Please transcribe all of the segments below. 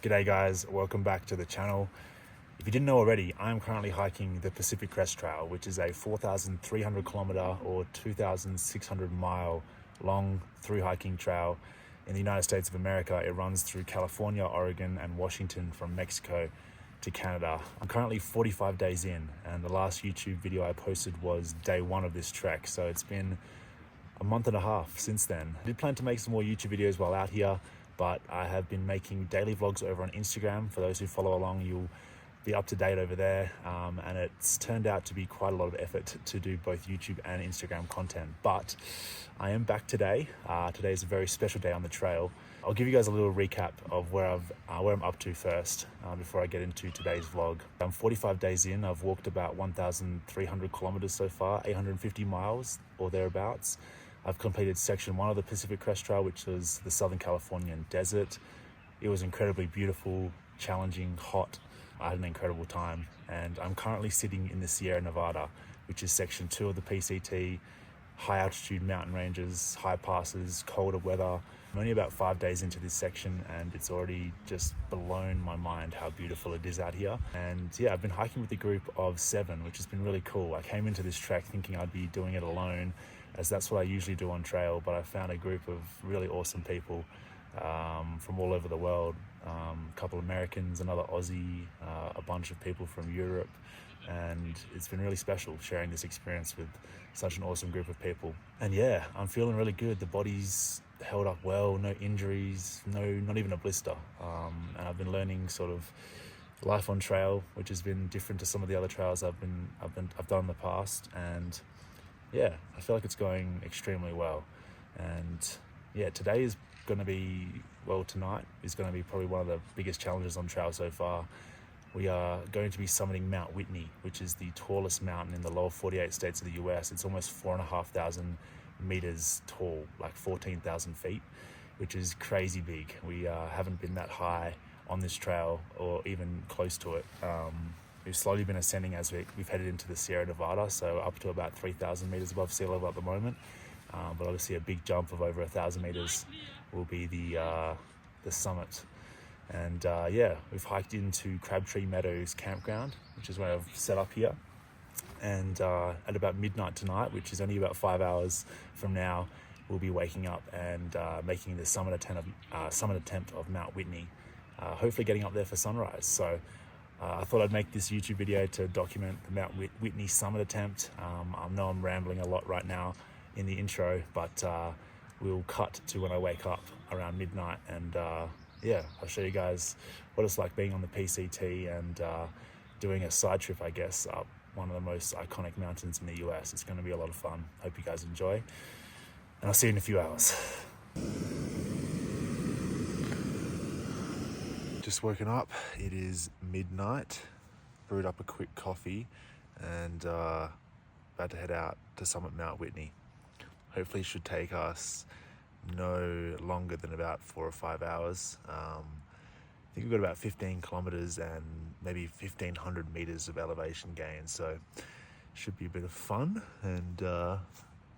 G'day guys, welcome back to the channel. If you didn't know already, I am currently hiking the Pacific Crest Trail, which is a 4,300 kilometer or 2,600 mile long thru-hiking trail in the United States of America. It runs through California, Oregon, and Washington from Mexico to Canada. I'm currently 45 days in, and the last YouTube video I posted was day one of this trek, so it's been a month and a half since then. I did plan to make some more YouTube videos while out here, but I have been making daily vlogs over on Instagram. For those who follow along, you'll be up to date over there, and it's turned out to be quite a lot of effort to do both YouTube and Instagram content, but I am back today. Today is a very special day on the trail. I'll give you guys a little recap of where I'm up to first before I get into today's vlog. I'm 45 days in. I've walked about 1,300 kilometers so far, 850 miles or thereabouts. I've completed section 1 of the Pacific Crest Trail, which was the Southern Californian desert. It was incredibly beautiful, challenging, hot. I had an incredible time, and I'm currently sitting in the Sierra Nevada, which is section 2 of the PCT. High altitude mountain ranges, high passes, colder weather. I'm only about 5 days into this section, and it's already just blown my mind how beautiful it is out here. And yeah, I've been hiking with a group of 7, which has been really cool. I came into this trek thinking I'd be doing it alone, as that's what I usually do on trail, but I found a group of really awesome people from all over the world. A couple Americans, another Aussie, a bunch of people from Europe, and it's been really special sharing this experience with such an awesome group of people. And yeah, I'm feeling really good. The body's held up well, no injuries, not even a blister. And I've been learning sort of life on trail, which has been different to some of the other trails I've done in the past. And yeah, I feel like it's going extremely well. And yeah, today is going to be, well, tonight is going to be probably one of the biggest challenges on trail so far. We are going to be summiting Mt Whitney, which is the tallest mountain in the lower 48 states of the US. It's almost 4,500 meters tall, like 14,000 feet, which is crazy big. We haven't been that high on this trail or even close to it. We've slowly been ascending as we've headed into the Sierra Nevada, so up to about 3,000 meters above sea level at the moment. But obviously a big jump of over 1,000 meters will be the summit. And yeah, we've hiked into Crabtree Meadows campground, which is where I've set up here. And at about midnight tonight, which is only about 5 hours from now, we'll be waking up and making the summit attempt of Mt Whitney, hopefully getting up there for sunrise. So I thought I'd make this YouTube video to document the Mt Whitney summit attempt. I know I'm rambling a lot right now in the intro, but we'll cut to when I wake up around midnight, and yeah, I'll show you guys what it's like being on the PCT and doing a side trip, I guess, up one of the most iconic mountains in the US. It's going to be a lot of fun. Hope you guys enjoy, and I'll see you in a few hours. Just woken up. It is midnight. Brewed up a quick coffee and about to head out to summit Mt Whitney. Hopefully it should take us no longer than about 4 or 5 hours. I think we've got about 15 kilometers and maybe 1,500 meters of elevation gain, so should be a bit of fun. And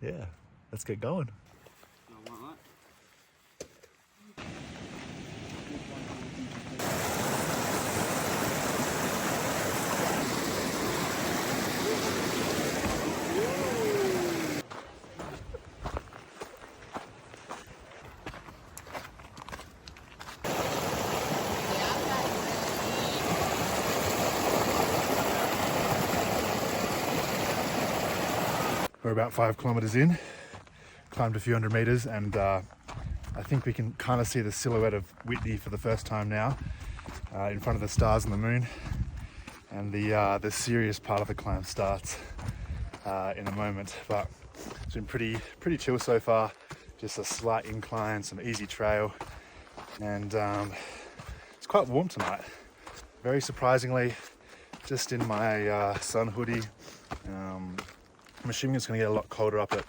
yeah, let's get going. We're about 5 kilometers in, climbed a few hundred meters, and I think we can kind of see the silhouette of Whitney for the first time now, in front of the stars and the moon. And the serious part of the climb starts in a moment, but it's been pretty chill so far. Just a slight incline, some easy trail, and it's quite warm tonight. Very surprisingly, just in my sun hoodie. I'm assuming it's going to get a lot colder up at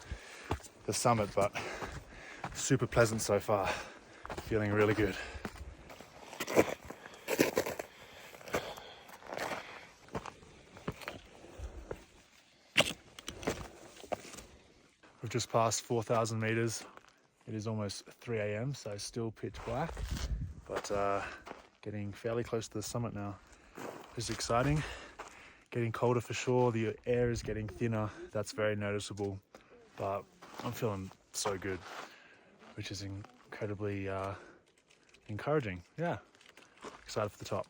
the summit, but super pleasant so far. Feeling really good. We've just passed 4,000 meters. It is almost 3 a.m, so still pitch black, but Getting fairly close to the summit now, which is exciting. Getting colder for sure, the air is getting thinner, that's very noticeable, but I'm feeling so good, which is incredibly encouraging. Yeah, excited for the top.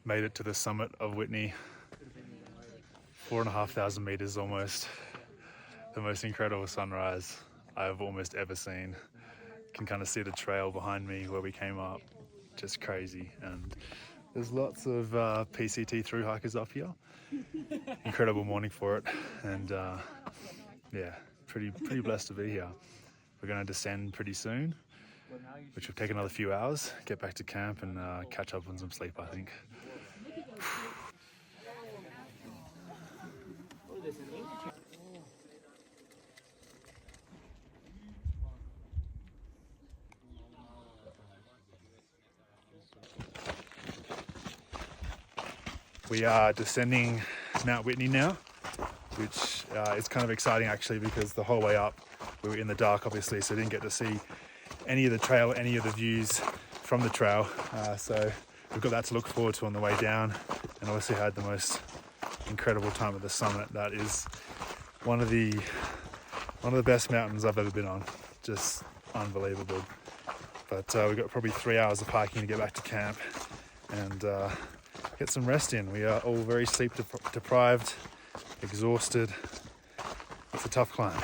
Made it to the summit of Whitney, 4,500 meters almost. The most incredible sunrise I've almost ever seen. Can kind of see the trail behind me where we came up, just crazy. And there's lots of PCT through hikers up here. Incredible morning for it, and yeah, pretty blessed to be here. We're going to descend pretty soon, which will take another few hours, get back to camp and catch up on some sleep, I think. We are descending Mt Whitney now, which is kind of exciting actually, because the whole way up we were in the dark obviously, so didn't get to see any of the trail, any of the views from the trail. So we've got that to look forward to on the way down, and obviously had the most incredible time at the summit. That is one of the best mountains I've ever been on. Just unbelievable. But we've got probably 3 hours of hiking to get back to camp and get some rest in. We are all very sleep deprived, exhausted. It's a tough climb.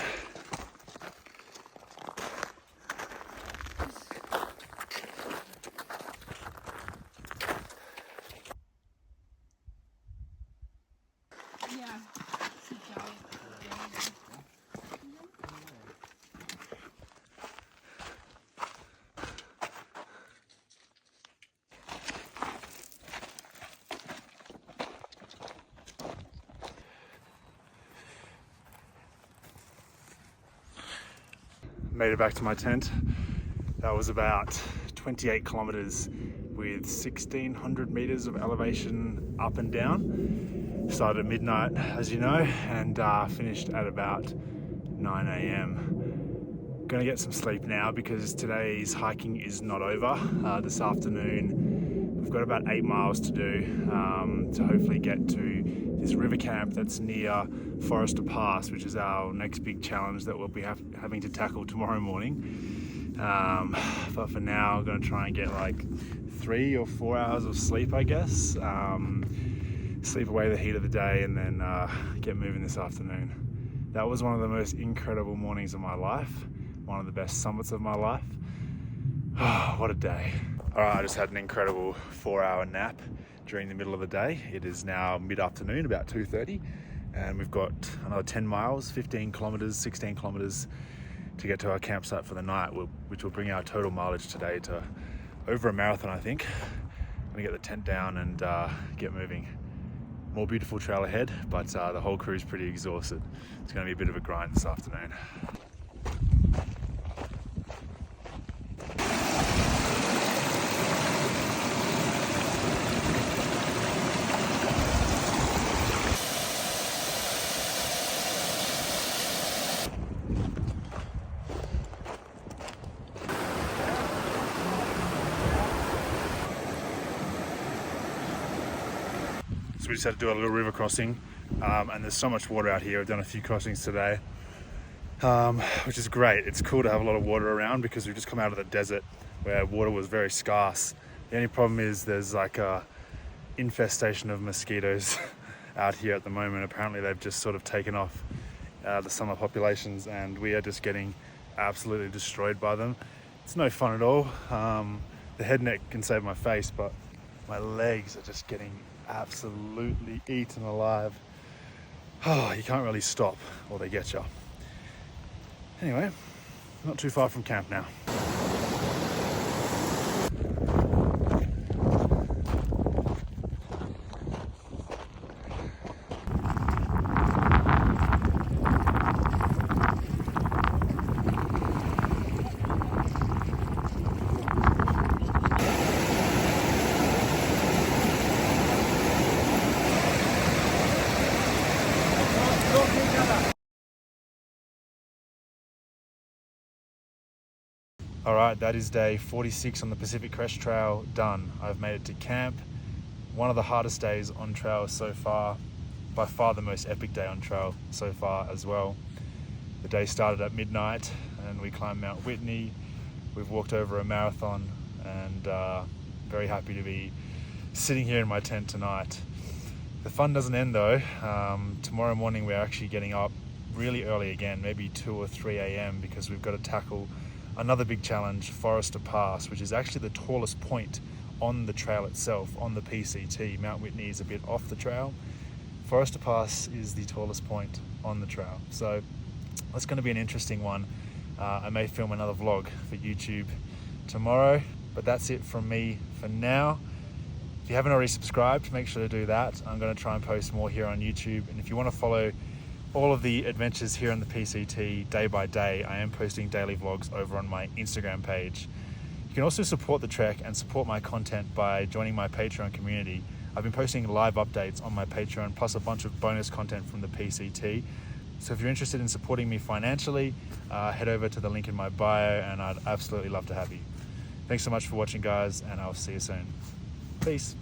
Made it back to my tent. That was about 28 kilometers with 1,600 meters of elevation up and down. Started at midnight, as you know, and finished at about 9 a.m. Gonna get some sleep now because today's hiking is not over. This afternoon, we've got about 8 miles to do to hopefully get to this river camp that's near Forester Pass, which is our next big challenge that we'll be having to tackle tomorrow morning. But for now, I'm going to try and get like 3 or 4 hours of sleep, I guess. Sleep away the heat of the day and then get moving this afternoon. That was one of the most incredible mornings of my life, one of the best summits of my life. Oh, what a day. All right, I just had an incredible 4-hour nap during the middle of the day. It is now mid-afternoon, about 2:30, and we've got another 10 miles, 15 kilometers, 16 kilometers to get to our campsite for the night, which will bring our total mileage today to over a marathon, I think. I'm gonna get the tent down and get moving. More beautiful trail ahead, but the whole crew is pretty exhausted. It's gonna be a bit of a grind this afternoon. So we just had to do a little river crossing, and there's so much water out here. I've done a few crossings today, which is great. It's cool to have a lot of water around because we've just come out of the desert where water was very scarce. The only problem is there's like a infestation of mosquitoes out here at the moment. Apparently they've just sort of taken off the summer populations, and we are just getting absolutely destroyed by them. It's no fun at all. The head net can save my face, but my legs are just getting absolutely eaten alive. Oh, you can't really stop or they get you. Anyway, not too far from camp now. All right, that is day 46 on the Pacific Crest Trail done. I've made it to camp. One of the hardest days on trail so far, by far the most epic day on trail so far as well. The day started at midnight and we climbed Mt Whitney. We've walked over a marathon and very happy to be sitting here in my tent tonight. The fun doesn't end though. Tomorrow morning we're actually getting up really early again, maybe 2 or 3 a.m. because we've got to tackle another big challenge, Forester Pass, which is actually the tallest point on the trail itself, on the PCT. Mt Whitney is a bit off the trail. Forester Pass is the tallest point on the trail. So that's going to be an interesting one. I may film another vlog for YouTube tomorrow, but that's it from me for now. If you haven't already subscribed, make sure to do that. I'm going to try and post more here on YouTube. And if you want to follow all of the adventures here on the PCT day by day, I am posting daily vlogs over on my Instagram page. You can also support the trek and support my content by joining my Patreon community. I've been posting live updates on my Patreon, plus a bunch of bonus content from the PCT. So if you're interested in supporting me financially, head over to the link in my bio and I'd absolutely love to have you. Thanks so much for watching, guys, and I'll see you soon. Peace.